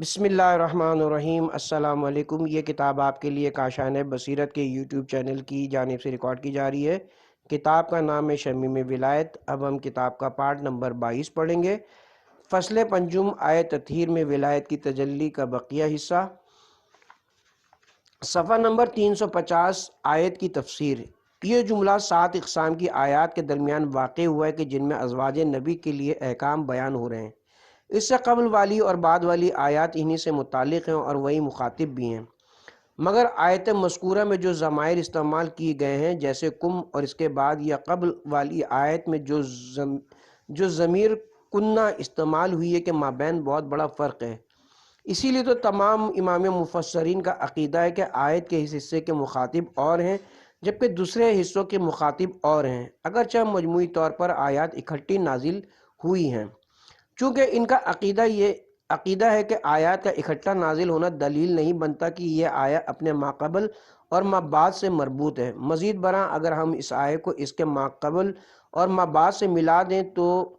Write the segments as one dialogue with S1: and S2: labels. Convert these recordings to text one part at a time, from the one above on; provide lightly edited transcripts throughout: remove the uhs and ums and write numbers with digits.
S1: بسم اللہ الرحمن الرحیم۔ السلام علیکم۔ یہ کتاب آپ کے لیے کاشان بصیرت کے یوٹیوب چینل کی جانب سے ریکارڈ کی جا رہی ہے۔ کتاب کا نام ہے شمیم ولایت۔ اب ہم کتاب کا پارٹ نمبر 22 پڑھیں گے۔ فصل پنجم آیت تطہیر میں ولایت کی تجلی کا بقیہ حصہ، صفحہ نمبر 350۔ آیت کی تفسیر۔ یہ جملہ 7 اقسام کی آیات کے درمیان واقع ہوا ہے کہ جن میں ازواج نبی کے لیے احکام بیان ہو رہے ہیں۔ اس سے قبل والی اور بعد والی آیات انہی سے متعلق ہیں اور وہی مخاطب بھی ہیں، مگر آیت مذکورہ میں جو ضمائر استعمال کیے گئے ہیں جیسے کم، اور اس کے بعد یا قبل والی آیت میں جو ضمیر کنہ استعمال ہوئی ہے کہ مابین بہت بڑا فرق ہے۔ اسی لیے تو تمام امام مفسرین کا عقیدہ ہے کہ آیت کے اس حصے کے مخاطب اور ہیں جبکہ دوسرے حصوں کے مخاطب اور ہیں، اگرچہ مجموعی طور پر آیات اکٹھی نازل ہوئی ہیں۔ چونکہ ان کا عقیدہ ہے کہ آیات کا اکٹھا نازل ہونا دلیل نہیں بنتا کہ یہ آیہ اپنے ماقبل اور مابعد سے مربوط ہے۔ مزید برآں اگر ہم اس آیہ کو اس کے ماقبل اور مابعد سے ملا دیں تو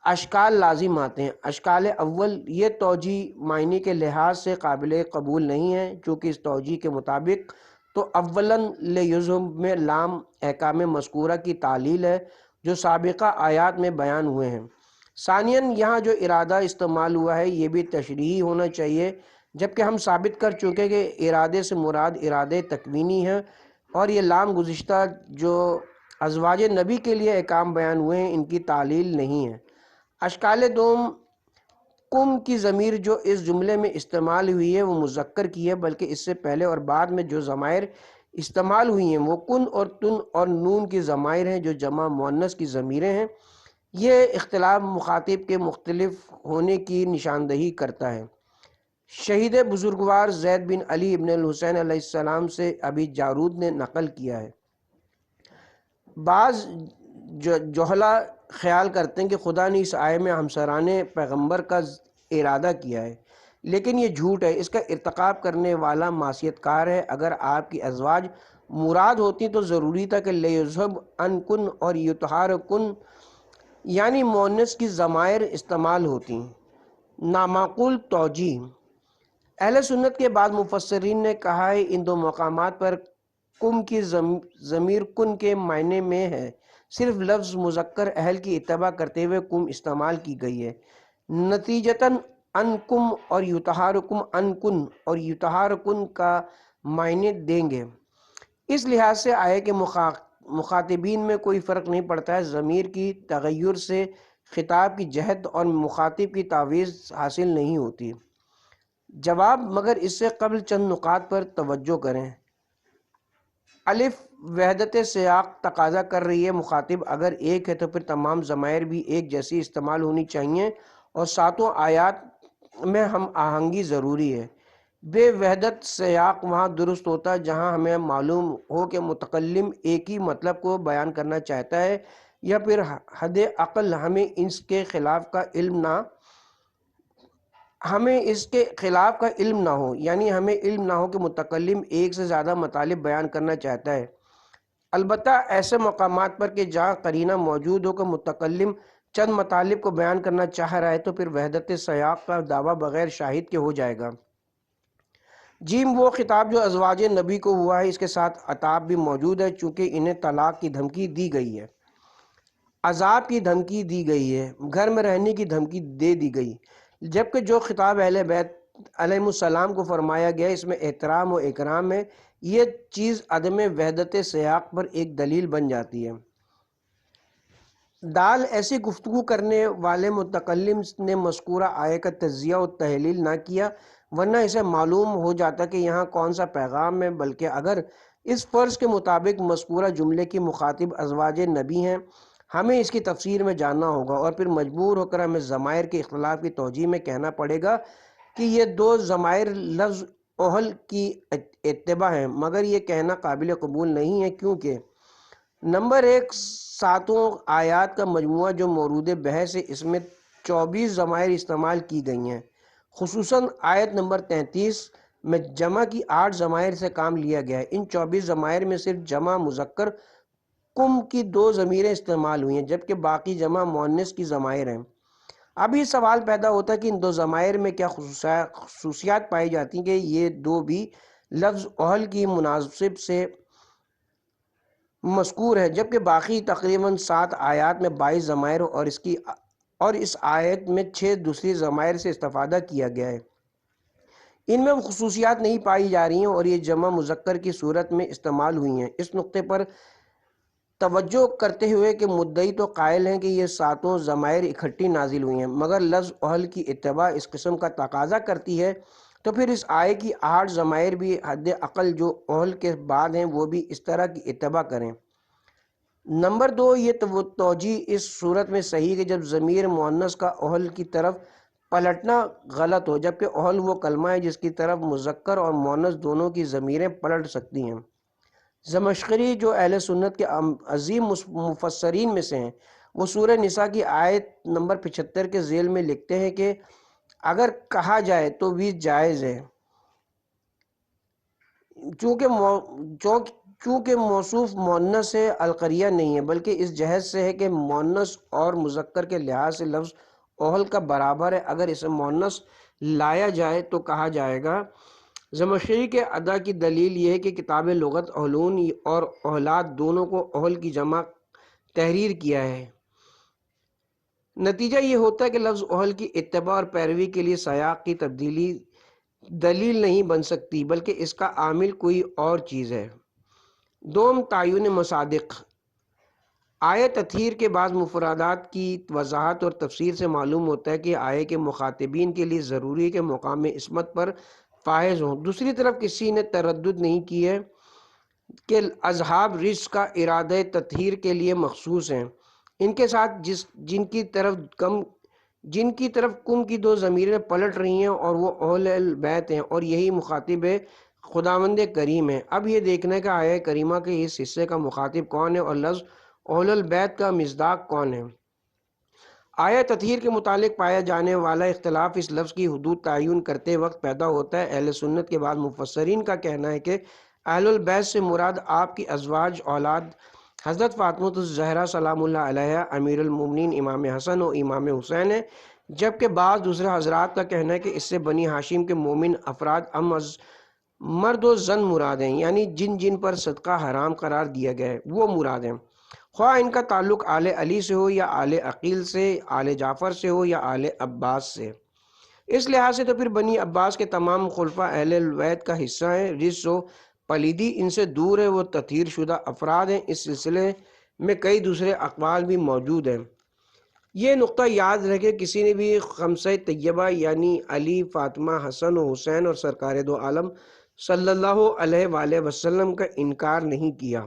S1: اشکال لازم آتے ہیں۔ اشکال اول، یہ توجیہ معنی کے لحاظ سے قابل قبول نہیں ہے، چونکہ اس توجیہ کے مطابق تو اولاً لیذہب میں لام احکام مذکورہ کی تعلیل ہے جو سابقہ آیات میں بیان ہوئے ہیں۔ ثانیاً، یہاں جو ارادہ استعمال ہوا ہے یہ بھی تشریحی ہونا چاہیے، جبکہ ہم ثابت کر چکے کہ ارادے سے مراد ارادے تکوینی ہے، اور یہ لام گزشتہ جو ازواج نبی کے لیے احکام بیان ہوئے ہیں ان کی تعلیل نہیں ہے۔ اشکال دوم، کم کی ضمیر جو اس جملے میں استعمال ہوئی ہے وہ مذکر کی ہے، بلکہ اس سے پہلے اور بعد میں جو ضمائر استعمال ہوئی ہیں وہ کن اور تن اور نون کی ضمائر ہیں جو جمع مؤنث کی ضمیریں ہیں۔ یہ اختلاف مخاطب کے مختلف ہونے کی نشاندہی کرتا ہے۔ شہید بزرگوار زید بن علی ابن الحسین علیہ السلام سے ابی جارود نے نقل کیا ہے، بعض جہلا خیال کرتے ہیں کہ خدا نے اس آیے میں ہمسران پیغمبر کا ارادہ کیا ہے، لیکن یہ جھوٹ ہے۔ اس کا ارتکاب کرنے والا معصیت کار ہے۔ اگر آپ کی ازواج مراد ہوتی تو ضروری تھا کہ لیذہب ان کن اور یطہر کن یعنی مؤنث کی ضمائر استعمال ہوتی۔ نامعقول توجیہ۔ اہل سنت کے بعض مفسرین نے کہا ہے ان دو مقامات پر کم کی ضمیر کن کے معنی میں ہے، صرف لفظ مذکر اہل کی اتباع کرتے ہوئے کم استعمال کی گئی ہے۔ نتیجتاً ان کم اور یطہرکم ان کن اور یطہرکن کا معنی دیں گے۔ اس لحاظ سے آئے کہ مخاطبین میں کوئی فرق نہیں پڑتا ہے، ضمیر کی تغیر سے خطاب کی جہت اور مخاطب کی تعویض حاصل نہیں ہوتی۔ جواب، مگر اس سے قبل چند نکات پر توجہ کریں۔ الف، وحدت سیاق تقاضا کر رہی ہے مخاطب اگر ایک ہے تو پھر تمام ضمائر بھی ایک جیسی استعمال ہونی چاہیے اور ساتوں آیات میں ہم آہنگی ضروری ہے۔ بے وحدت سیاق وہاں درست ہوتا ہے جہاں ہمیں معلوم ہو کہ متکلم ایک ہی مطلب کو بیان کرنا چاہتا ہے، یا پھر حد اقل ہمیں اس کے خلاف کا علم نہ ہو، یعنی ہمیں علم نہ ہو کہ متکلم ایک سے زیادہ مطالب بیان کرنا چاہتا ہے۔ البتہ ایسے مقامات پر کہ جہاں قرینہ موجود ہو کہ متکلم چند مطالب کو بیان کرنا چاہ رہا ہے تو پھر وحدت سیاق کا دعویٰ بغیر شاہد کے ہو جائے گا۔ جیم، وہ خطاب جو ازواج نبی کو ہوا ہے اس کے ساتھ عتاب بھی موجود ہے، چونکہ انہیں طلاق کی دھمکی دی گئی ہے، عذاب کی دھمکی دی گئی ہے، گھر میں رہنے کی دھمکی دے دی گئی، جبکہ جو خطاب اہل بیت علیہ السلام کو فرمایا گیا اس میں احترام و اکرام ہے۔ یہ چیز عدم وحدت سیاق پر ایک دلیل بن جاتی ہے۔ دال، ایسی گفتگو کرنے والے متکلم نے مذکورہ آیہ کا تجزیہ و تحلیل نہ کیا، ورنہ اسے معلوم ہو جاتا کہ یہاں کون سا پیغام ہے، بلکہ اگر اس فرض کے مطابق مذکورہ جملے کی مخاطب ازواج نبی ہیں ہمیں اس کی تفسیر میں جاننا ہوگا، اور پھر مجبور ہو کر ہمیں ضمائر کے اختلاف کی توجیہ میں کہنا پڑے گا کہ یہ دو ضمائر لفظ اہل کی اتباع ہیں، مگر یہ کہنا قابل قبول نہیں ہے، کیونکہ نمبر ایک، ساتوں آیات کا مجموعہ جو مورود بحث ہے اس میں 24 ضمائر استعمال کی گئی ہیں، خصوصاً آیت نمبر 33 میں جمع کی 8 ضمائر سے کام لیا گیا ہے۔ ان 24 ضمائر میں صرف جمع مذکر کم کی 2 ضمیریں استعمال ہوئی ہیں، جبکہ باقی جمع مؤنث کی ضمائر ہیں۔ اب یہ سوال پیدا ہوتا ہے کہ ان دو ضمائر میں کیا خصوصیات پائی جاتی ہیں کہ یہ دو بھی لفظ اہل کی مناسب سے مذکور ہے، جبکہ باقی تقریباً 7 آیات میں 22 ضمائر اور اس آیت میں 6 دوسری ضمائر سے استفادہ کیا گیا ہے۔ ان میں وہ خصوصیات نہیں پائی جا رہی ہیں اور یہ جمع مذکر کی صورت میں استعمال ہوئی ہیں۔ اس نقطے پر توجہ کرتے ہوئے کہ مدعی تو قائل ہیں کہ یہ 7 ضمائر اکٹھی نازل ہوئی ہیں، مگر لفظ اہل کی اتباع اس قسم کا تقاضا کرتی ہے، تو پھر اس آیے کی 8 ضمائر بھی حد اقل جو اہل کے بعد ہیں وہ بھی اس طرح کی اتباع کریں۔ نمبر 2، یہ توجیہ اس صورت میں صحیح کہ جب ضمیر مؤنث کا اہل کی طرف پلٹنا غلط ہو، جبکہ اہل وہ کلمہ ہے جس کی طرف مذکر اور مؤنث دونوں کی ضمیریں پلٹ سکتی ہیں۔ زمخشری جو اہل سنت کے عظیم مفسرین میں سے ہیں، وہ سورہ نساء کی آیت نمبر 75 کے ذیل میں لکھتے ہیں کہ اگر کہا جائے تو بھی جائز ہے، چونکہ موصوف مؤنث سے القریہ نہیں ہے، بلکہ اس جہت سے ہے کہ مؤنث اور مذکر کے لحاظ سے لفظ اہل کا برابر ہے۔ اگر اسے مؤنث لایا جائے تو کہا جائے گا۔ زمخشری کے ادا کی دلیل یہ ہے کہ کتاب لغت اہلون اور اہلات دونوں کو اہل کی جمع تحریر کیا ہے۔ نتیجہ یہ ہوتا ہے کہ لفظ اہل کی اتباع اور پیروی کے لیے سیاق کی تبدیلی دلیل نہیں بن سکتی، بلکہ اس کا عامل کوئی اور چیز ہے۔ دوم، تعین مصادق۔ آیت تطہیر کے بعض مفردات کی وضاحت اور تفسیر سے معلوم ہوتا ہے کہ آیے کے مخاطبین کے لیے ضروری ہے کہ مقام عصمت پر فائز ہوں۔ دوسری طرف کسی نے تردد نہیں کی ہے کہ اصحاب رجس کا ارادہ تطہیر کے لیے مخصوص ہیں۔ ان کے ساتھ جن کی طرف کم کی 2 ضمیریں پلٹ رہی ہیں اور وہ اہل البیت ہیں، اور یہی مخاطب خداوند کریم ہے۔ اب یہ دیکھنا ہے کہ آیہ کریمہ کے اس حصے کا مخاطب کون ہے اور لفظ اہل البیت کا مصداق کون ہے۔ آیہ تطہیر کے متعلق پایا جانے والا اختلاف اس لفظ کی حدود تعین کرتے وقت پیدا ہوتا ہے۔ اہل سنت کے بعض مفسرین کا کہنا ہے کہ اہل البیت سے مراد آپ کی ازواج اولاد حضرت فاطمہ الزہرا سلام اللہ علیہا، امیر المومنین امام حسن و امام حسین ہے، جبکہ بعض دوسرے حضرات کا کہنا ہے کہ اس سے بنی ہاشم کے مومن افراد مرد و زن مراد ہیں، یعنی جن پر صدقہ حرام قرار دیا گیا ہے وہ مراد ہیں، خواہ ان کا تعلق آل علی سے ہو یا آل عقیل سے، آل جعفر سے ہو یا آل عباس سے۔ اس لحاظ سے تو پھر بنی عباس کے تمام خلفاء اہل البیت کا حصہ ہیں۔ رجس و پلیدی ان سے دور ہے، وہ تطہیر شدہ افراد ہیں۔ اس سلسلے میں کئی دوسرے اقوال بھی موجود ہیں۔ یہ نقطہ یاد رکھے، کسی نے بھی خمسہ طیبہ یعنی علی، فاطمہ، حسن و حسین اور سرکار دو عالم صلی اللہ علیہ وآلہ وسلم کا انکار نہیں کیا۔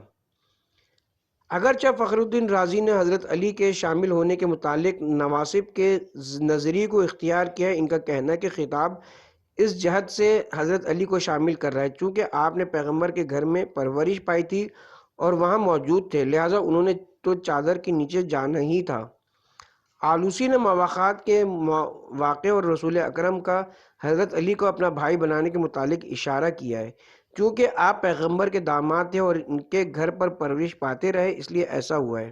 S1: اگرچہ فخر الدین رازی نے حضرت علی کے شامل ہونے کے متعلق نواسب کے نظریے کو اختیار کیا ہے، ان کا کہنا ہے کہ خطاب اس جہت سے حضرت علی کو شامل کر رہا ہے چونکہ آپ نے پیغمبر کے گھر میں پرورش پائی تھی اور وہاں موجود تھے، لہٰذا انہوں نے تو چادر کے نیچے جانا ہی تھا۔ آلوسی نے مواخات کے واقع اور رسول اکرم کا حضرت علی کو اپنا بھائی بنانے کے متعلق اشارہ کیا ہے، چونکہ آپ پیغمبر کے داماد تھے اور ان کے گھر پر پرورش پاتے رہے، اس لیے ایسا ہوا ہے۔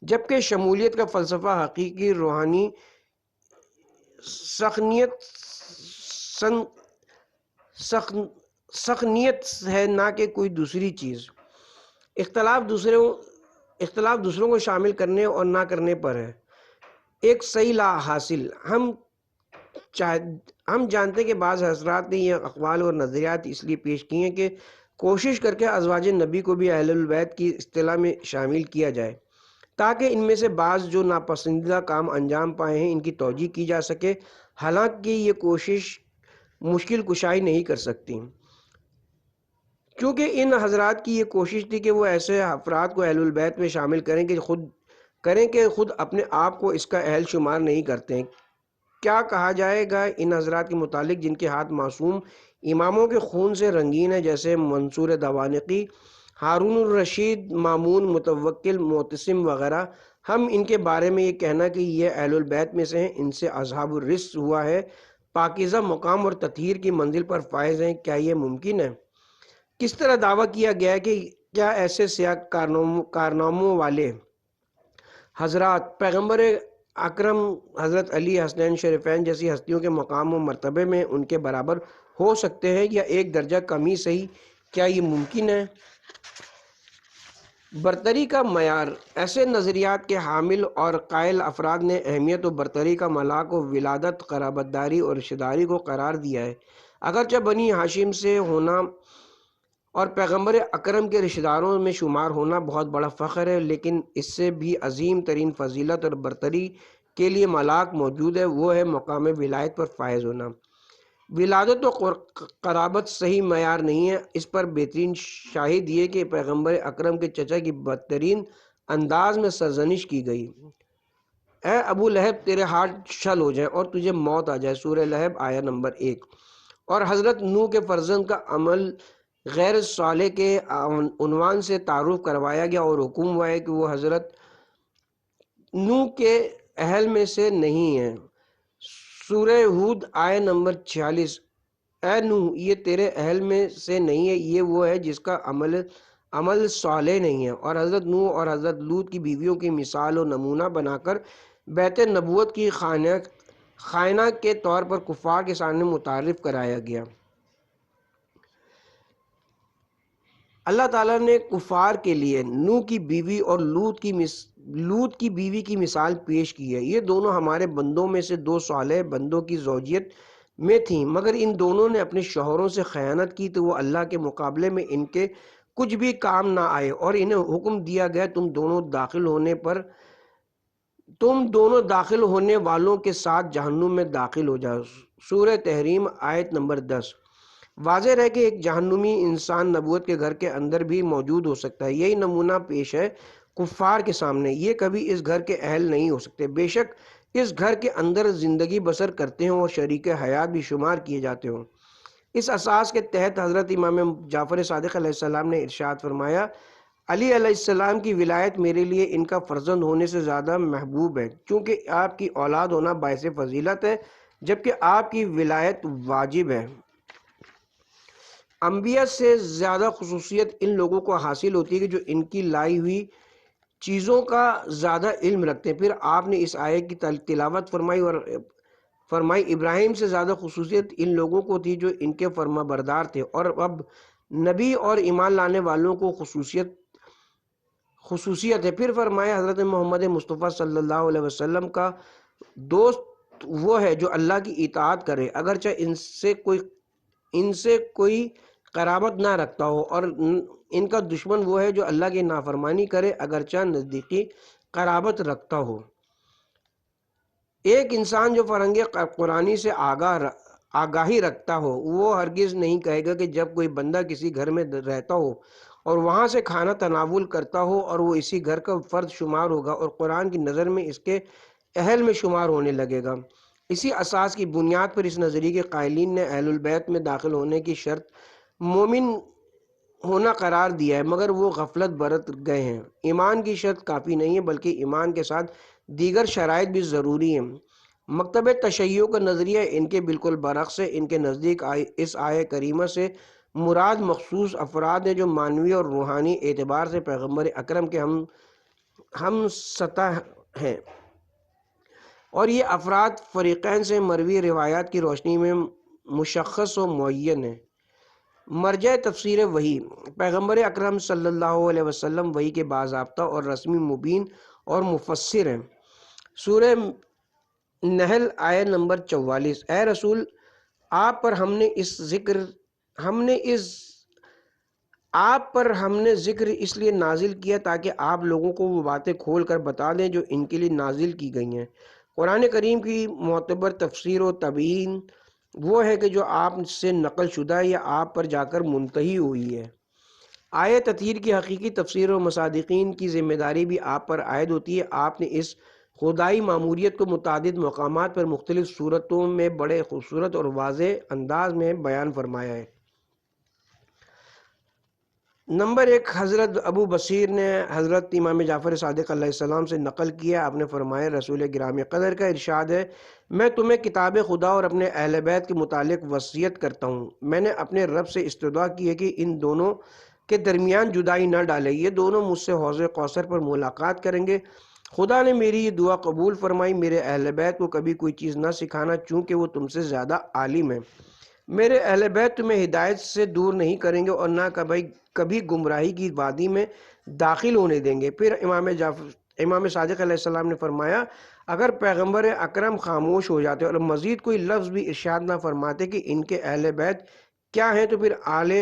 S1: جبکہ شمولیت کا فلسفہ حقیقی روحانی سخنیت ہے، نہ کہ کوئی دوسری چیز۔ اختلاف دوسروں کو شامل کرنے اور نہ کرنے پر ہے۔ ایک صحیح لا حاصل۔ ہم جانتے ہیں کہ بعض حضرات نے یہ اقوال اور نظریات اس لیے پیش کیے ہیں کہ کوشش کر کے ازواج نبی کو بھی اہل البیت کی اصطلاح میں شامل کیا جائے، تاکہ ان میں سے بعض جو ناپسندیدہ کام انجام پائے ہیں ان کی توجیہ کی جا سکے، حالانکہ یہ کوشش مشکل کشائی نہیں کر سکتی، کیونکہ ان حضرات کی یہ کوشش تھی کہ وہ ایسے افراد کو اہل البیت میں شامل کریں کہ خود اپنے آپ کو اس کا اہل شمار نہیں کرتے ہیں۔ کیا کہا جائے گا ان حضرات کے متعلق جن کے ہاتھ معصوم اماموں کے خون سے رنگین ہیں، جیسے منصور دوانقی، ہارون الرشید، مامون، متوکل، معتصم وغیرہ؟ ہم ان کے بارے میں یہ کہنا کہ یہ اہل البیت میں سے ہیں، ان سے اصحاب الرجس ہوا ہے، پاکیزہ مقام اور تطہیر کی منزل پر فائز ہیں، کیا یہ ممکن ہے؟ کس طرح دعویٰ کیا گیا ہے کہ کیا ایسے سیاہ کارناموں والے حضرات پیغمبر اکرم حضرت علی حسنین شریفین جیسی ہستیوں کے مقام و مرتبے میں ان کے برابر ہو سکتے ہیں یا ایک درجہ کمی صحیح؟ کیا یہ ممکن ہے؟ برتری کا معیار: ایسے نظریات کے حامل اور قائل افراد نے اہمیت و برتری کا ملاک و ولادت، قرابت داری اور رشتہ داری کو قرار دیا ہے۔ اگرچہ بنی ہاشم سے ہونا اور پیغمبر اکرم کے رشتہ داروں میں شمار ہونا بہت بڑا فخر ہے، لیکن اس سے بھی عظیم ترین فضیلت اور برتری کے لیے ملاک موجود ہے، وہ ہے مقام ولایت پر فائز ہونا۔ ولادت و قرابت صحیح معیار نہیں ہے، اس پر بہترین شاہد یہ کہ پیغمبر اکرم کے چچا کی بدترین انداز میں سرزنش کی گئی: اے ابو لہب، تیرے ہاتھ شل ہو جائیں اور تجھے موت آ جائے، سورہ لہب آیہ نمبر 1۔ اور حضرت نوح کے فرزند کا عمل غیر صالح کے عنوان سے تعارف کروایا گیا اور حکم ہوا ہے کہ وہ حضرت نوح کے اہل میں سے نہیں ہے، سورہ ہود آیہ نمبر 46۔ اے نوح، یہ تیرے اہل میں سے نہیں ہے، یہ وہ ہے جس کا عمل صالح نہیں ہے۔ اور حضرت نوح اور حضرت لوط کی بیویوں کی مثال و نمونہ بنا کر بیت نبوت کی خائنہ کے طور پر کفار کے سامنے متعارف کرایا گیا۔ اللہ تعالیٰ نے کفار کے لیے نوح کی بیوی اور لوط کی بیوی کی مثال پیش کی ہے۔ یہ دونوں ہمارے بندوں میں سے دو صالح بندوں کی زوجیت میں تھیں، مگر ان دونوں نے اپنے شوہروں سے خیانت کی تو وہ اللہ کے مقابلے میں ان کے کچھ بھی کام نہ آئے، اور انہیں حکم دیا گیا تم دونوں داخل ہونے والوں کے ساتھ جہنم میں داخل ہو جاؤ، سورہ تحریم آیت نمبر 10۔ واضح رہے کہ ایک جہنمی انسان نبوت کے گھر کے اندر بھی موجود ہو سکتا ہے۔ یہی نمونہ پیش ہے کفار کے سامنے، یہ کبھی اس گھر کے اہل نہیں ہو سکتے، بے شک اس گھر کے اندر زندگی بسر کرتے ہوں اور شریک حیات بھی شمار کیے جاتے ہوں۔ اس اساس کے تحت حضرت امام جعفر صادق علیہ السلام نے ارشاد فرمایا: علی علیہ السلام کی ولایت میرے لیے ان کا فرزند ہونے سے زیادہ محبوب ہے، چونکہ آپ کی اولاد ہونا باعث فضیلت ہے جبکہ آپ کی ولایت واجب ہے۔ انبیاء سے زیادہ خصوصیت ان لوگوں کو حاصل ہوتی ہے کہ جو ان کی لائی ہوئی چیزوں کا زیادہ علم رکھتے ہیں۔ پھر آپ نے اس آیت کی تلاوت فرمائی اور فرمائی: ابراہیم سے زیادہ خصوصیت ان لوگوں کو تھی جو ان کے فرما بردار تھے، اور اب نبی اور ایمان لانے والوں کو خصوصیت ہے۔ پھر فرمایا: حضرت محمد مصطفیٰ صلی اللہ علیہ وسلم کا دوست وہ ہے جو اللہ کی اطاعت کرے اگرچہ ان سے کوئی قرابت نہ رکھتا ہو، اور ان کا دشمن وہ ہے جو اللہ کی نافرمانی کرے اگرچہ نزدیکی قرابت رکھتا ہو۔ ایک انسان جو فرہنگ قرآنی سے آگاہی رکھتا ہو وہ ہرگز نہیں کہے گا کہ جب کوئی بندہ کسی گھر میں رہتا ہو اور وہاں سے کھانا تناول کرتا ہو اور وہ اسی گھر کا فرد شمار ہوگا اور قرآن کی نظر میں اس کے اہل میں شمار ہونے لگے گا۔ اسی اساس کی بنیاد پر اس نظریے کے قائلین نے اہل البیت میں داخل ہونے کی شرط مومن ہونا قرار دیا ہے، مگر وہ غفلت برت گئے ہیں۔ ایمان کی شرط کافی نہیں ہے بلکہ ایمان کے ساتھ دیگر شرائط بھی ضروری ہیں۔ مکتب تشیع کا نظریہ ان کے بالکل برعکس ہے۔ ان کے نزدیک اس آیہ کریمہ سے مراد مخصوص افراد ہیں جو معنوی اور روحانی اعتبار سے پیغمبر اکرم کے ہم سطح ہیں، اور یہ افراد فریقین سے مروی روایات کی روشنی میں مشخص و معین ہیں۔ مرجع تفسیر وحی: پیغمبر اکرم صلی اللہ علیہ وسلم وحی کے باضابطہ اور رسمی مبین اور مفسر ہیں، سورہ نحل آیہ نمبر 44۔ اے رسول، آپ پر ہم نے ذکر اس لیے نازل کیا تاکہ آپ لوگوں کو وہ باتیں کھول کر بتا دیں جو ان کے لیے نازل کی گئی ہیں۔ قرآن کریم کی معتبر تفسیر و تبیین وہ ہے کہ جو آپ سے نقل شدہ یا آپ پر جا کر منتہی ہوئی ہے۔ آیت تطہیر کی حقیقی تفسیر و مصداقین کی ذمہ داری بھی آپ پر عائد ہوتی ہے۔ آپ نے اس خدائی ماموریت کو متعدد مقامات پر مختلف صورتوں میں بڑے خوبصورت اور واضح انداز میں بیان فرمایا ہے۔ نمبر 1، حضرت ابو بصیر نے حضرت امام جعفر صادق علیہ السلام سے نقل کیا، آپ نے فرمایا: رسول گرامی قدر کا ارشاد ہے، میں تمہیں کتاب خدا اور اپنے اہل بیت کے متعلق وصیت کرتا ہوں۔ میں نے اپنے رب سے استدعا کی ہے کہ ان دونوں کے درمیان جدائی نہ ڈالے، یہ دونوں مجھ سے حوض کوثر پر ملاقات کریں گے خدا نے میری یہ دعا قبول فرمائی، میرے اہل بیت کو کبھی کوئی چیز نہ سکھانا چونکہ وہ تم سے زیادہ عالم ہے۔ میرے اہل بیت تمہیں ہدایت سے دور نہیں کریں گے اور نہ کبھی گمراہی کی وادی میں داخل ہونے دیں گے۔ پھر امام صادق علیہ السلام نے فرمایا، اگر پیغمبر اکرم خاموش ہو جاتے اور مزید کوئی لفظ بھی ارشاد نہ فرماتے کہ ان کے اہل بیت کیا ہیں، تو پھر آل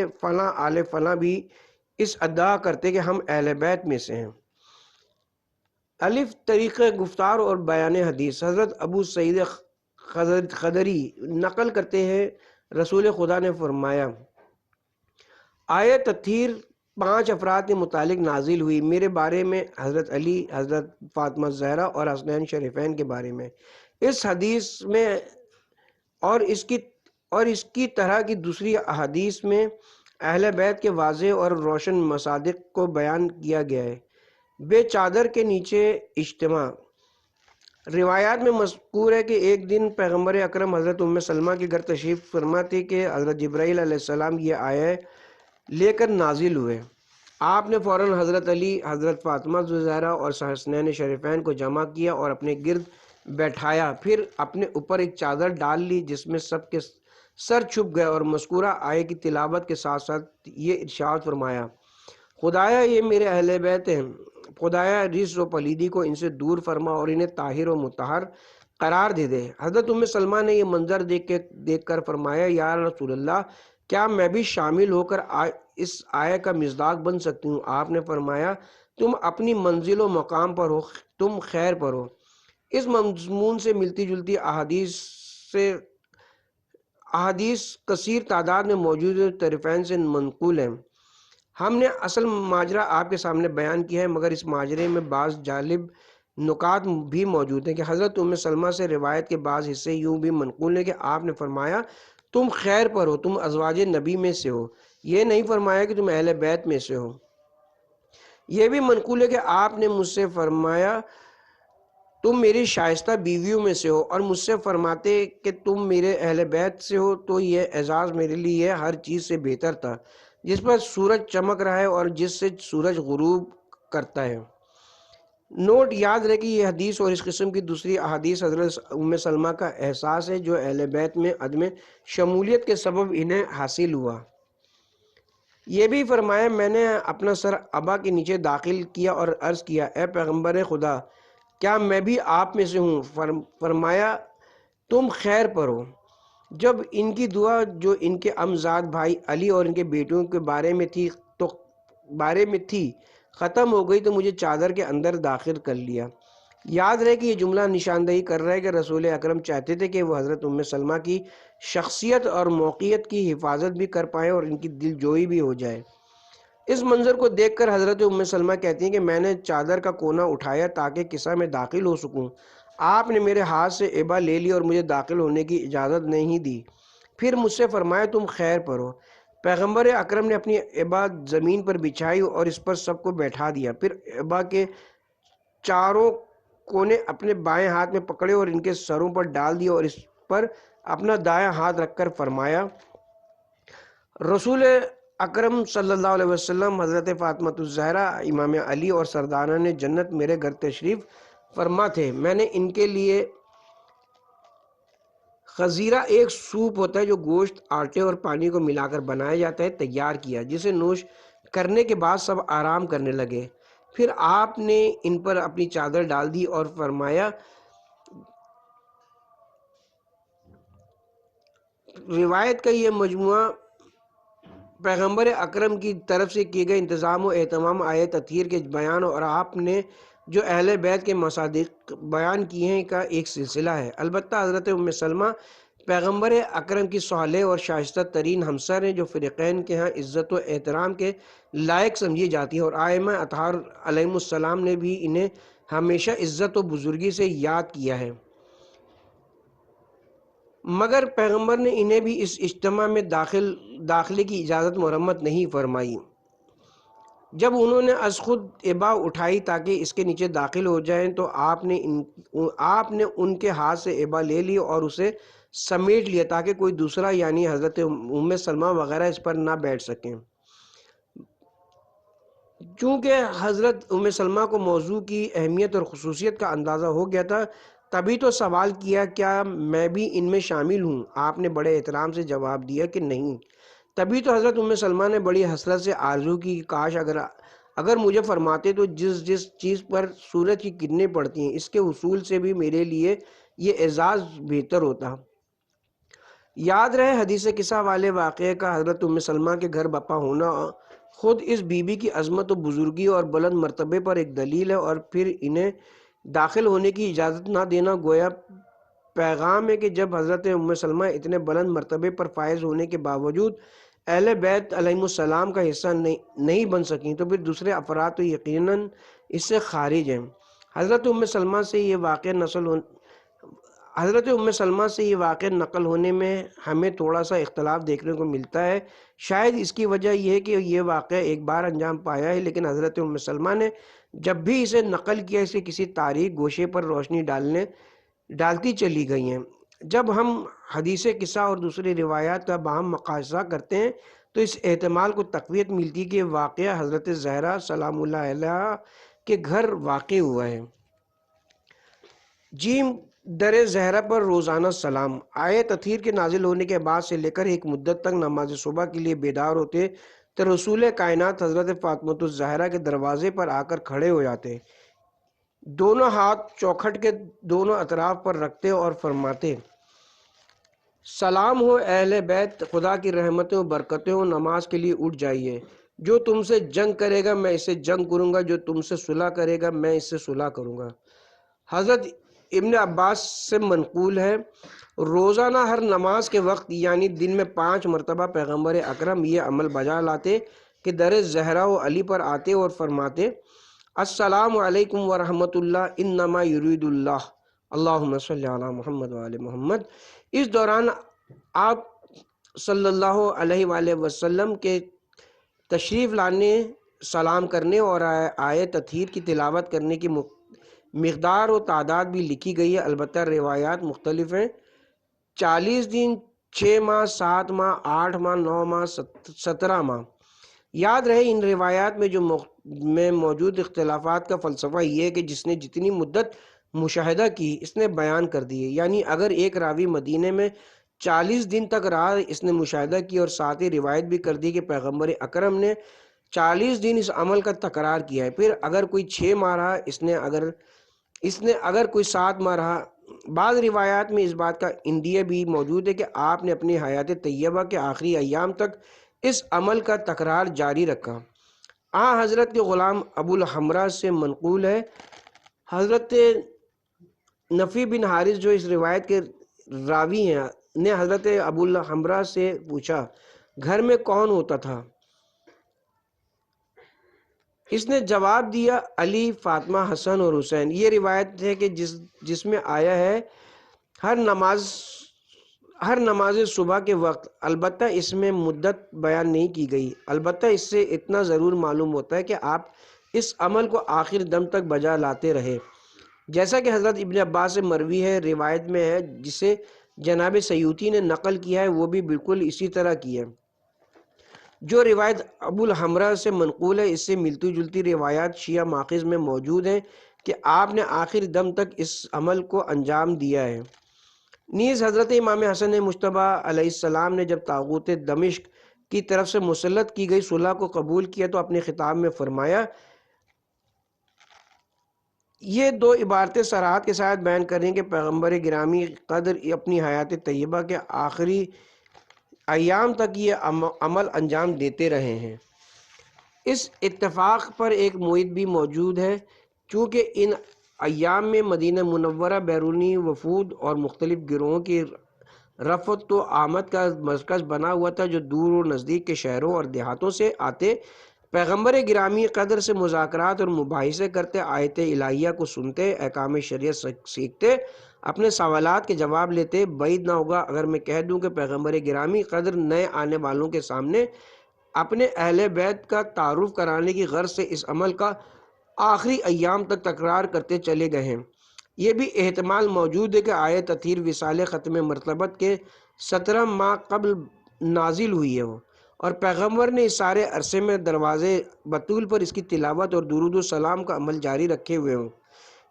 S1: فلاں بھی اس ادعا کرتے کہ ہم اہل بیت میں سے ہیں۔ الف طریقہ گفتار اور بیان حدیث۔ حضرت ابو سعید خدری نقل کرتے ہیں، رسول خدا نے فرمایا، آیت تطہیر 5 افراد کے متعلق نازل ہوئی، میرے بارے میں، حضرت علی، حضرت فاطمہ زہرا اور حسنین شریفین کے بارے میں۔ اس حدیث میں اور اس کی طرح کی دوسری احادیث میں اہل بیت کے واضح اور روشن مصادق کو بیان کیا گیا ہے۔ بے چادر کے نیچے اجتماع۔ روایات میں مذکور ہے کہ ایک دن پیغمبر اکرم حضرت ام سلمہ کے گھر تشریف فرما تھے کہ حضرت جبرائیل علیہ السلام یہ آیت لے کر نازل ہوئے۔ آپ نے فوراً حضرت علی، حضرت فاطمہ زہرا اور حسنین شریفین کو جمع کیا اور اپنے گرد بیٹھایا، پھر اپنے اوپر ایک چادر ڈال لی جس میں سب کے سر چھپ گئے اور مذکورہ آیت کی تلاوت کے ساتھ ساتھ یہ ارشاد فرمایا، خدایا یہ میرے اہل بیت ہیں، خدایا رجس و پلیدی کو ان سے دور فرما اور انہیں طاہر و مطہر قرار دے دے۔ حضرت ام سلمہ نے یہ منظر دیکھ کر فرمایا، یا رسول اللہ، کیا میں بھی شامل ہو کر اس آیت کا مصداق بن سکتی ہوں؟ آپ نے فرمایا، تم اپنی منزل و مقام پر ہو، تم خیر پر ہو۔ اس مضمون سے ملتی جلتی احادیث کثیر تعداد میں موجود طرفین سے منقول ہیں۔ ہم نے اصل ماجرا آپ کے سامنے بیان کیا ہے، مگر اس ماجرے میں بعض جالب نکات بھی موجود ہیں کہ حضرت ام سلمہ سے روایت کے بعض حصے یوں بھی منقول ہیں کہ آپ نے فرمایا، تم خیر پر ہو، تم ازواج نبی میں سے ہو، یہ نہیں فرمایا کہ تم اہل بیت میں سے ہو۔ یہ بھی منقول ہے کہ آپ نے مجھ سے فرمایا، تم میری شائستہ بیویوں میں سے ہو، اور مجھ سے فرماتے کہ تم میرے اہل بیت سے ہو، تو یہ اعزاز میرے لیے ہر چیز سے بہتر تھا، جس پر سورج چمک رہا ہے اور جس سے سورج غروب کرتا ہے۔ نوٹ یاد رہے کہ یہ حدیث اور اس قسم کی دوسری احادیث حضرت ام سلمہ کا احساس ہے جو اہل بیت میں عدم شمولیت کے سبب انہیں حاصل ہوا۔ یہ بھی فرمایا، میں نے اپنا سر ابا کے نیچے داخل کیا اور عرض کیا، اے پیغمبر خدا، کیا میں بھی آپ میں سے ہوں؟ فرمایا، تم خیر پر ہو۔ جب ان کی دعا جو ان کے امزاد بھائی علی اور ان کے بیٹوں کے بارے میں تھی ختم ہو گئی تو مجھے چادر کے اندر داخل کر لیا۔ یاد رہے کہ یہ جملہ نشاندہی کر رہا ہے کہ رسول اکرم چاہتے تھے کہ وہ حضرت ام سلمہ کی شخصیت اور موقعیت کی حفاظت بھی کر پائیں اور ان کی دل جوئی بھی ہو جائے۔ اس منظر کو دیکھ کر حضرت ام سلمہ کہتی ہیں کہ میں نے چادر کا کونا اٹھایا تاکہ کسا میں داخل ہو سکوں۔ آپ نے میرے ہاتھ سے ابا لے لی اور مجھے داخل ہونے کی اجازت نہیں دی، پھر مجھ سے فرمایا، تم خیر پر ہو۔ پیغمبر اکرم نے اپنی ابا زمین پر بچھائی اور اس پر سب کو بیٹھا دیا، پھر ابا کے چاروں کونے اپنے بائیں ہاتھ میں پکڑے اور ان کے سروں پر ڈال دیا اور اس پر اپنا دایاں ہاتھ رکھ کر فرمایا، رسول اکرم صلی اللہ علیہ وسلم، حضرت فاطمہ الزہرا، امام علی اور سرداران جنت میرے گھر تشریف فرما تھے۔ میں نے ان کے لیے خزیرہ، ایک سوپ ہوتا ہے جو گوشت، آٹے اور پانی کو ملا کر بنایا جاتا ہے، تیار کیا، جسے نوش کرنے کے بعد سب آرام کرنے لگے۔ پھر آپ نے ان پر اپنی چادر ڈال دی اور فرمایا، روایت کا یہ مجموعہ پیغمبر اکرم کی طرف سے کیے گئے انتظام و اہتمام آیت تطہیر کے بیان اور آپ نے جو اہل بیت کے مصادق بیان کیے ہیں کا ایک سلسلہ ہے۔ البتہ حضرت ام سلمہ پیغمبر اکرم کی صالح اور شائستہ ترین ہمسر ہیں جو فریقین کے ہاں عزت و احترام کے لائق سمجھی جاتی ہیں، اور ائمہ اطہار علیہم السلام نے بھی انہیں ہمیشہ عزت و بزرگی سے یاد کیا ہے، مگر پیغمبر نے انہیں بھی اس اجتماع میں داخلے کی اجازت مرمت نہیں فرمائی۔ جب انہوں نے از خود ابا اٹھائی تاکہ اس کے نیچے داخل ہو جائیں تو آپ نے ان کے ہاتھ سے ابا لے لی اور اسے سمیٹ لیا تاکہ کوئی دوسرا یعنی حضرت ام سلمہ وغیرہ اس پر نہ بیٹھ سکیں۔ چونکہ حضرت ام سلمہ کو موضوع کی اہمیت اور خصوصیت کا اندازہ ہو گیا تھا، تبھی تو سوال کیا کیا میں بھی ان میں شامل ہوں؟ آپ نے بڑے احترام سے جواب دیا کہ نہیں۔ تبھی تو حضرت ام سلمہ نے بڑی حسرت سے آرزو کی کہ کاش اگر مجھے فرماتے تو جس چیز پر سورج کی کرنیں پڑتی ہیں اس کے حصول سے بھی میرے لیے یہ اعزاز بہتر ہوتا۔ یاد رہے حدیث قصہ والے واقعے کا حضرت ام سلمہ کے گھر بپا ہونا خود اس بی بی کی عظمت و بزرگی اور بلند مرتبے پر ایک دلیل ہے، اور پھر انہیں داخل ہونے کی اجازت نہ دینا گویا پیغام ہے کہ جب حضرت ام سلمہ اتنے بلند مرتبے پر فائز ہونے کے باوجود اہل بیت علیہ السلام کا حصہ نہیں بن سکیں تو پھر دوسرے افراد تو یقیناً اس سے خارج ہیں۔ حضرت ام سلمہ سے یہ واقعہ نقل ہونے میں ہمیں تھوڑا سا اختلاف دیکھنے کو ملتا ہے۔ شاید اس کی وجہ یہ ہے کہ یہ واقعہ ایک بار انجام پایا ہے، لیکن حضرت ام سلمہ نے جب بھی اسے نقل کیا اسے کسی تاریخ گوشے پر روشنی ڈالتی چلی گئی ہیں۔ جب ہم حدیث قصہ اور دوسری روایات کا باہم مقایسہ کرتے ہیں تو اس احتمال کو تقویت ملتی ہے کہ واقعہ حضرت زہرا سلام اللہ علیہ کے گھر واقع ہوا ہے۔ جیم در زہرا پر روزانہ سلام۔ آیہ تطہیر کے نازل ہونے کے بعد سے لے کر ایک مدت تک نماز صبح کے لیے بیدار ہوتے تو رسول کائنات حضرت فاطمۃ الزہرا کے دروازے پر آ کر کھڑے ہو جاتے، دونوں ہاتھ چوکھٹ کے دونوں اطراف پر رکھتے اور فرماتے: سلام ہو اہل بیت، خدا کی رحمتیں و برکتیں ہو، نماز کے لیے اٹھ جائیے۔ جو تم سے جنگ کرے گا میں اس سے جنگ کروں گا، جو تم سے صلح کرے گا میں اس سے صلح کروں گا۔ حضرت ابن عباس سے منقول ہے، روزانہ ہر نماز کے وقت یعنی دن میں 5 مرتبہ پیغمبر اکرم یہ عمل بجا لاتے کہ در زہرا و علی پر آتے اور فرماتے: السلام علیکم ورحمۃ اللہ، انما یرید اللہ، اللہم صلی علی محمد وعلی محمد۔ اس دوران آپ صلی اللہ علیہ وآلہ وسلم کے تشریف لانے، سلام کرنے اور آیت تطہیر کی تلاوت کرنے کی مقدار و تعداد بھی لکھی گئی ہے، البتہ روایات مختلف ہیں۔ 40 دن، 6 ماہ، 7 ماہ، 8 ماہ، 9 ماہ، 17 ماہ۔ یاد رہے ان روایات میں موجود اختلافات کا فلسفہ یہ ہے کہ جس نے جتنی مدت مشاہدہ کی اس نے بیان کر دی ہے، یعنی اگر ایک راوی مدینے میں 40 دن تک رہا اس نے مشاہدہ کی اور ساتھ ہی روایت بھی کر دی کہ پیغمبر اکرم نے 40 دن اس عمل کا تکرار کیا ہے، پھر اگر کوئی 6 ماہ رہا اس نے اگر کوئی 7 ماہ رہا۔ بعض روایات میں اس بات کا اندیہ بھی موجود ہے کہ آپ نے اپنی حیات طیبہ کے آخری ایام تک اس عمل کا تکرار جاری رکھا۔ حضرت کے غلام ابو الحمرا سے منقول ہے، حضرت نفی بن حارث جو اس روایت کے راوی ہیں نے حضرت ابو الحمرا سے پوچھا گھر میں کون ہوتا تھا؟ اس نے جواب دیا علی، فاطمہ، حسن اور حسین۔ یہ روایت ہے کہ جس میں آیا ہے ہر نماز صبح کے وقت، البتہ اس میں مدت بیان نہیں کی گئی، البتہ اس سے اتنا ضرور معلوم ہوتا ہے کہ آپ اس عمل کو آخر دم تک بجا لاتے رہے، جیسا کہ حضرت ابن عباس سے مروی ہے، روایت میں ہے جسے جناب سیوطی نے نقل کیا ہے وہ بھی بالکل اسی طرح کی ہے۔ جو روایت ابو الحمرا سے منقول ہے اس سے ملتی جلتی روایات شیعہ ماخذ میں موجود ہیں کہ آپ نے آخر دم تک اس عمل کو انجام دیا ہے۔ نیز حضرت امام حسن مجتبیٰ علیہ السلام نے جب طاغوت دمشق کی طرف سے مسلط کی گئی صلح کو قبول کیا تو اپنے خطاب میں فرمایا، یہ 2 عبارتیں صراحت کے ساتھ بیان کریں کہ پیغمبر گرامی قدر اپنی حیات طیبہ کے آخری ایام تک یہ عمل انجام دیتے رہے ہیں۔ اس اتفاق پر ایک معید بھی موجود ہے، چونکہ ان ایام میں مدینہ منورہ بیرونی وفود اور مختلف گروہوں کی رفت و آمد کا مرکز بنا ہوا تھا جو دور و نزدیک کے شہروں اور دیہاتوں سے آتے، پیغمبر گرامی قدر سے مذاکرات اور مباحثے کرتے، آیت الہیہ کو سنتے، احکام شریعت سیکھتے، اپنے سوالات کے جواب لیتے۔ بعید نہ ہوگا اگر میں کہہ دوں کہ پیغمبر گرامی قدر نئے آنے والوں کے سامنے اپنے اہل بیت کا تعارف کرانے کی غرض سے اس عمل کا آخری ایام تک تکرار کرتے چلے گئے ہیں۔ یہ بھی احتمال موجود ہے کہ آیت تطہیر وصال ختم مرتبت کے 17 ماہ قبل نازل ہوئی ہے اور پیغمبر نے اس سارے عرصے میں دروازے بطول پر اس کی تلاوت اور درود و سلام کا عمل جاری رکھے ہوئے ہوں۔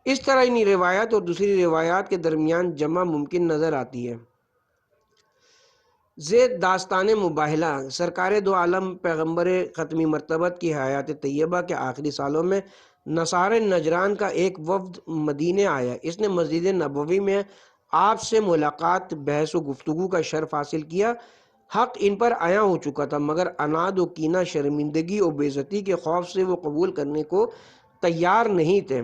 S1: اس طرح انہی روایات اور دوسری روایات کے درمیان جمع ممکن نظر آتی ہے۔ زید داستان مباہلہ۔ سرکار دو عالم پیغمبر ختمی مرتبت کی حیات طیبہ کے آخری سالوں میں نصارہ نجران کا ایک وفد مدینہ آیا۔ اس نے مسجد نبوی میں آپ سے ملاقات، بحث و گفتگو کا شرف حاصل کیا۔ حق ان پر عیاں ہو چکا تھا، مگر عناد و کینہ، شرمندگی و بے عزتی کے خوف سے وہ قبول کرنے کو تیار نہیں تھے۔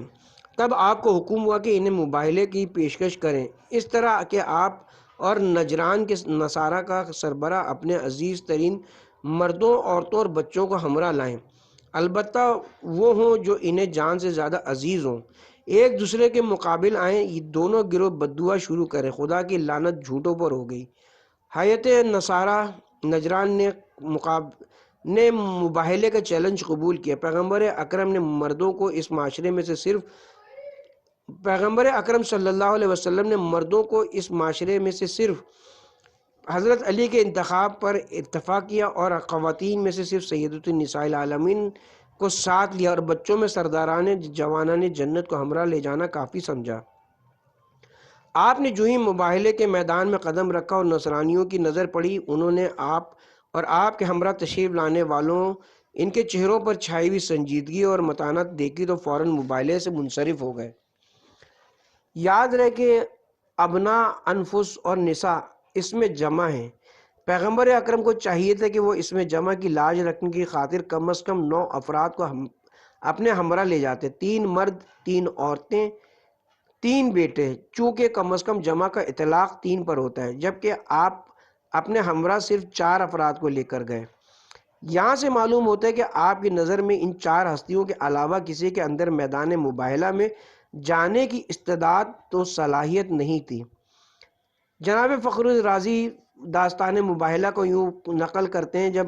S1: تب آپ کو حکم ہوا کہ انہیں مباہلے کی پیشکش کریں، اس طرح کہ آپ اور نجران کے نصارہ کا سربراہ اپنے عزیز ترین مردوں، عورتوں اور بچوں کو ہمراہ لائیں، البتہ وہ ہوں جو انہیں جان سے زیادہ عزیز ہوں۔ ایک دوسرے کے مقابل آئیں، یہ دونوں گروہ بددعا شروع کریں، خدا کی لعنت جھوٹوں پر ہو گئی۔ حیات نصارہ نجران نے مباہلے کا چیلنج قبول کیا۔ پیغمبر اکرم صلی اللہ علیہ وسلم نے مردوں کو اس معاشرے میں سے صرف حضرت علی کے انتخاب پر اتفاق کیا اور خواتین میں سے صرف سیدۃ النساء العالمین کو ساتھ لیا، اور بچوں میں سرداران جوانان جنت کو ہمراہ لے جانا کافی سمجھا۔ آپ نے جو ہی مباہلے کے میدان میں قدم رکھا اور نصرانیوں کی نظر پڑی، انہوں نے آپ اور آپ کے ہمراہ تشریف لانے والوں ان کے چہروں پر چھائی ہوئی سنجیدگی اور متانت دیکھی تو فوراً مباہلے سے منصرف ہو گئے۔ یاد رہے کہ ابنا، انفس اور نساء اس میں جمع ہیں۔ پیغمبر اکرم کو چاہیے تھا کہ وہ اس میں جمع کی لاج رکھنے کی خاطر کم از کم 9 افراد کو اپنے ہمراہ لے جاتے، 3 مرد، 3 عورتیں، 3 بیٹے، چونکہ کم از کم جمع کا اطلاق 3 پر ہوتا ہے، جبکہ آپ اپنے ہمراہ صرف 4 افراد کو لے کر گئے۔ یہاں سے معلوم ہوتا ہے کہ آپ کی نظر میں ان 4 ہستیوں کے علاوہ کسی کے اندر میدان مباہلہ میں جانے کی استعداد تو صلاحیت نہیں تھی۔ جناب فخر الرازی داستان مباہلہ کو یوں نقل کرتے ہیں: جب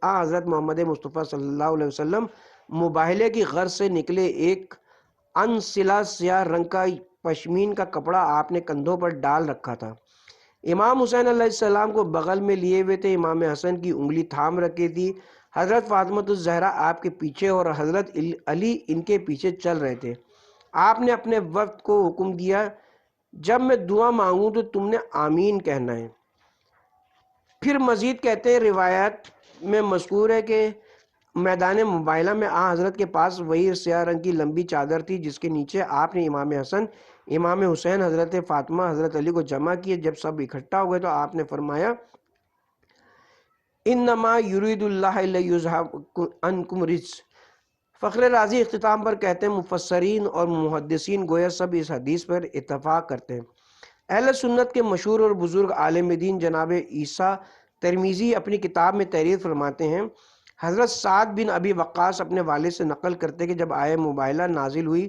S1: حضرت محمد مصطفیٰ صلی اللہ علیہ وسلم مباہلے کی غرض سے نکلے، ایک انسلا سیاہ رنگ کا پشمین کا کپڑا آپ نے کندھوں پر ڈال رکھا تھا، امام حسین علیہ السلام کو بغل میں لیے ہوئے تھے، امام حسن کی انگلی تھام رکھی تھی، حضرت فاطمہ الزہرا آپ کے پیچھے اور حضرت علی ان کے پیچھے چل رہے تھے۔ آپ نے اپنے وفد کو حکم دیا: جب میں دعا مانگوں تو تم نے آمین کہنا ہے۔ پھر مزید کہتے ہیں، روایت میں مذکور ہے کہ میدان مباہلہ میں حضرت کے پاس وہی سیاہ رنگ کی لمبی چادر تھی جس کے نیچے آپ نے امام حسن، امام حسین، حضرت فاطمہ، حضرت علی کو جمع کیے۔ جب سب اکٹھا ہوئے تو آپ نے فرمایا: انما یرید اللہ لیذھب عنکم الرجس۔ فخر رازی اختتام پر کہتے ہیں، مفسرین اور محدثین گویا سب اس حدیث پر اتفاق کرتے ہیں۔ اہل سنت کے مشہور اور بزرگ عالم دین جناب عیسیٰ ترمذی اپنی کتاب میں تحریر فرماتے ہیں، حضرت سعد بن ابی وقاص اپنے والد سے نقل کرتے کہ جب آیہ مباہلہ نازل ہوئی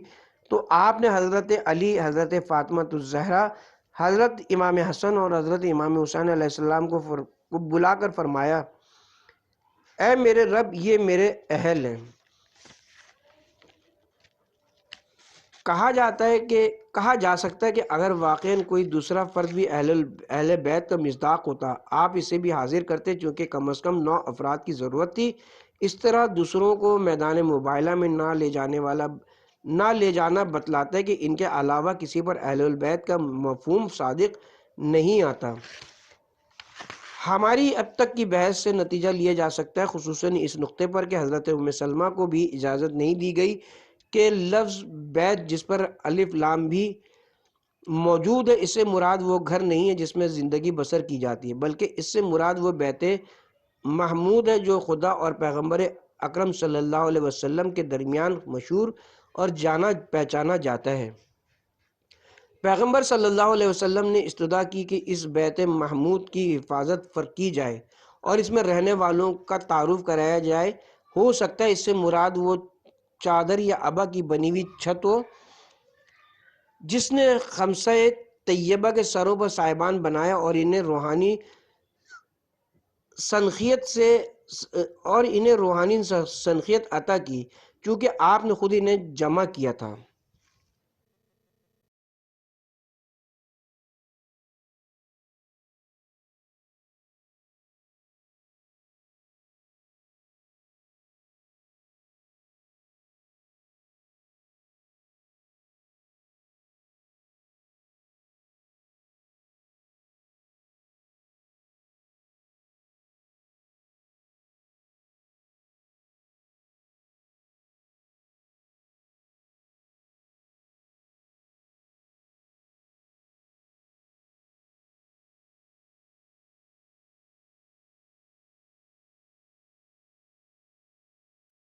S1: تو آپ نے حضرت علی، حضرت فاطمہ الزہرا، حضرت امام حسن اور حضرت امام حسین علیہ السلام کو بلا کر فرمایا: اے میرے رب، یہ میرے اہل ہیں۔ کہا جا سکتا ہے کہ اگر واقعاً کوئی دوسرا فرد بھی اہل بیت کا مصداق ہوتا، آپ اسے بھی حاضر کرتے، چونکہ کم از کم 9 افراد کی ضرورت تھی۔ اس طرح دوسروں کو میدان مباہلہ میں نہ لے جانا بتلاتا ہے کہ ان کے علاوہ کسی پر اہل البیت کا مفہوم صادق نہیں آتا۔ ہماری اب تک کی بحث سے نتیجہ لیا جا سکتا ہے، خصوصاً اس نقطے پر کہ حضرت ام سلمہ کو بھی اجازت نہیں دی گئی کہ لفظ بیت جس پر الف لام بھی موجود ہے، اس سے مراد وہ گھر نہیں ہے جس میں زندگی بسر کی جاتی ہے، بلکہ اس سے مراد وہ بیت محمود ہے جو خدا اور پیغمبر اکرم صلی اللہ علیہ وسلم کے درمیان مشہور اور جانا پہچانا جاتا ہے۔ پیغمبر صلی اللہ علیہ وسلم نے استدعا کی کہ اس بیت محمود کی حفاظت کی جائے اور اس میں رہنے والوں کا تعارف کرایا جائے۔ ہو سکتا ہے اس سے مراد وہ چادر یا ابا کی بنی ہوئی چھت ہو جس نے خمسہ طیبہ کے سروں پر سائبان بنایا اور انہیں روحانی سنخیت عطا کی، چونکہ آپ نے خود انہیں جمع کیا تھا۔